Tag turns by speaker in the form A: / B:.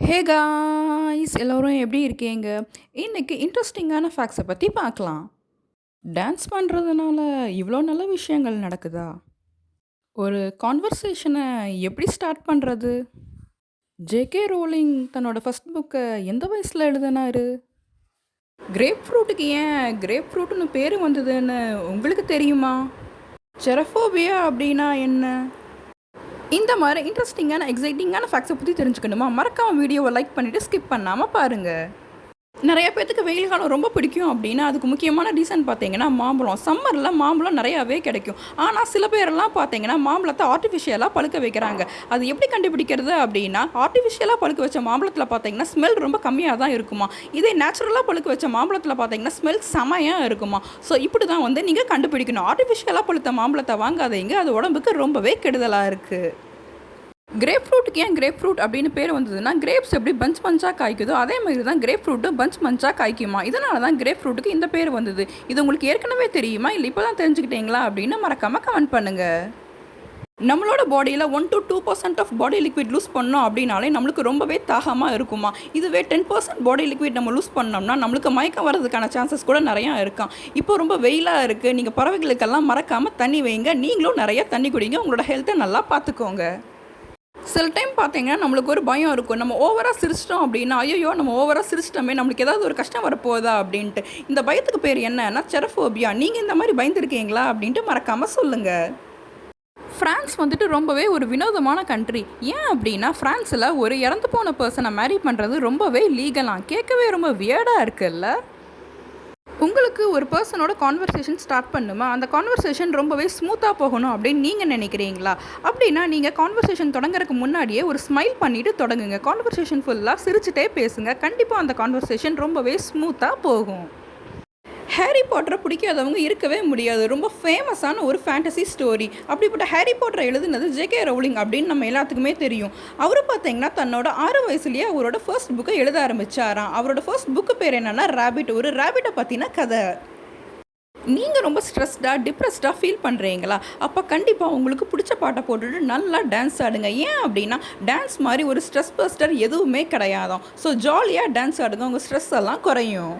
A: Hey guys எல்லோரும் எப்படி இருக்கீங்க? இன்னைக்கு இன்ட்ரெஸ்டிங்கான ஃபேக்ட்ஸை பற்றி பார்க்கலாம். டான்ஸ் பண்ணுறதுனால இவ்வளோ நல்ல விஷயங்கள் நடக்குதா? ஒரு கான்வர்சேஷனை எப்படி ஸ்டார்ட் பண்ணுறது? ஜேகே ரோலிங் தன்னோட ஃபர்ஸ்ட் புக்கை எந்த வயசில் எழுதினாரு? கிரேப் ஃப்ரூட்டுக்கு ஏன் கிரேப் ஃப்ரூட்டுன்னு பேர் வந்ததுன்னு உங்களுக்கு தெரியுமா? செரஃபோபியா அப்படின்னா என்ன? இந்த மாதிரி இன்ட்ரெஸ்டிங்கான எக்ஸைட்டிங்கான ஃபேக்ட்ஸை பற்றி தெரிஞ்சுக்கணுமா? மறக்காம வீடியோவை லைக் பண்ணிவிட்டு ஸ்கிப் பண்ணாமல் பாருங்கள். நிறைய பேத்துக்கு வெயில் காலம் ரொம்ப பிடிக்கும் அப்படின்னா அதுக்கு முக்கியமான ரீசன் பார்த்தீங்கன்னா மாம்பழம். சம்மரில் மாம்பழம் நிறையாவே கிடைக்கும். ஆனால் சில பேரெல்லாம் பார்த்தீங்கன்னா மாம்பழத்தை ஆர்டிஃபிஷியலாக பழுக்க வைக்கிறாங்க. அது எப்படி கண்டுபிடிக்கிறது அப்படின்னா, ஆர்டிஃபிஷியலாக பழுக்க வச்ச மாம்பழத்தில் பார்த்தீங்கன்னா ஸ்மெல் ரொம்ப கம்மியாக தான் இருக்குமா. இதே நேச்சுரலாக பழுக்க வச்ச மாம்பழத்தில் பார்த்தீங்கன்னா ஸ்மெல் செமையாக இருக்குமா. ஸோ இப்படி தான் வந்து நீங்கள் கண்டுபிடிக்கணும். ஆர்டிஃபிஷியலாக பழுத்த மாம்பழத்தை வாங்காதீங்க, அது உடம்புக்கு ரொம்பவே கெடுதலாக இருக்குது. கிரேப் ஃப்ரூட்டுக்கு ஏன் கிரேப் ஃப்ரூட் அப்படின்னு பேர் வந்ததுன்னா, கிரேப்ஸ் எப்படி பஞ்ச் பஞ்சாக காய்க்குதோ அதே மாதிரி தான் கிரேப் ஃப்ரூட்டு பஞ்ச் பஞ்சாக காய்க்குமா. இதனால தான் கிரேப் ஃப்ரூட்டுக்கு இந்த பேர் வந்தது. இது உங்களுக்கு ஏற்கனவே தெரியுமா, இல்லை இப்போ தான் தெரிஞ்சுக்கிட்டீங்களா அப்படின்னு மறக்காமல் கமெண்ட் பண்ணுங்கள். நம்மளோட பாடியில் 1 to 2% of body liquid lose பண்ணோம் அப்படின்னாலே நம்மளுக்கு ரொம்பவே தாகமாக இருக்குமா. இதுவே 10% பாடி லிக்விட் நம்ம லூஸ் பண்ணோம்னா நம்மளுக்கு மயக்கம் வரதுக்கான சான்சஸ் கூட நிறையா இருக்காம். இப்போ ரொம்ப வெயிலாக இருக்குது, நீங்கள் பறவைகளுக்கெல்லாம் மறக்காமல் தண்ணி வைங்க. நீங்களும் நிறைய தண்ணி குடிங்க, உங்களோட ஹெல்த்தை நல்லா பார்த்துக்கோங்க. சில டைம் பார்த்தீங்கன்னா நம்மளுக்கு ஒரு பயம் இருக்கும். நம்ம ஓவராக சிரிச்சிட்டோம் அப்படின்னா, ஐயோ நம்ம ஓவராக சிரிச்சிட்டோமே, நம்மளுக்கு ஏதாவது ஒரு கஷ்டம் வரப்போகுதா அப்படின்ட்டு. இந்த பயத்துக்கு பேர் என்னன்னா செரஃபோபியா. நீங்கள் இந்த மாதிரி பயந்துருக்கீங்களா அப்படின்ட்டு மறக்காமல் சொல்லுங்கள். ஃப்ரான்ஸ் வந்துட்டு ரொம்பவே ஒரு வினோதமான கண்ட்ரி. ஏன் அப்படின்னா, ஃப்ரான்ஸில் ஒரு இறந்து போன பர்சனை மேரி பண்ணுறது ரொம்பவே லீகலாக. கேட்கவே ரொம்ப வியர்டாக இருக்குல்ல. உங்களுக்கு ஒரு பர்சனோட கான்வர்சேஷன் ஸ்டார்ட் பண்ணுமா, அந்த கான்வர்சேஷன் ரொம்பவே ஸ்மூத்தாக போகணும் அப்படின்னு நீங்கள் நினைக்கிறீங்களா? அப்படின்னா நீங்கள் கான்வர்சேஷன் தொடங்குறதுக்கு முன்னாடியே ஒரு ஸ்மைல் பண்ணிவிட்டு தொடங்குங்க. கான்வர்சேஷன் ஃபுல்லாக சிரிச்சுட்டே பேசுங்க. கண்டிப்பாக அந்த கான்வர்சேஷன் ரொம்பவே ஸ்மூத்தாக போகும். ஹாரி பாட்டரை பிடிக்காதவங்க இருக்கவே முடியாது. ரொம்ப ஃபேமஸான ஒரு ஃபேண்டசி ஸ்டோரி. அப்படிப்பட்ட ஹாரி பாட்டரை எழுதுனது ஜேகே ரவுலிங் அப்படின்னு நம்ம எல்லாத்துக்குமே தெரியும். அவர் பார்த்தீங்கன்னா தன்னோட 6 வயசுலேயே அவரோட ஃபர்ஸ்ட் புக்கை எழுத ஆரம்பித்தாராம். அவரோட ஃபர்ஸ்ட் புக்கு பேர் என்னென்னா ரேபிட். ஒரு ரேபிட்டை பற்றின கதை. நீங்கள் ரொம்ப ஸ்ட்ரெஸ்டாக டிப்ரெஸ்டாக ஃபீல் பண்ணுறீங்களா? அப்போ கண்டிப்பாக உங்களுக்கு பிடிச்ச பாட்டை போட்டுட்டு நல்லா டான்ஸ் ஆடுங்க. ஏன் அப்படின்னா, டான்ஸ் மாதிரி ஒரு ஸ்ட்ரெஸ் பஸ்டர் எதுவுமே கிடையாதான். ஸோ ஜாலியாக டான்ஸ் ஆடுங்க, உங்கள் ஸ்ட்ரெஸ் எல்லாம் குறையும்.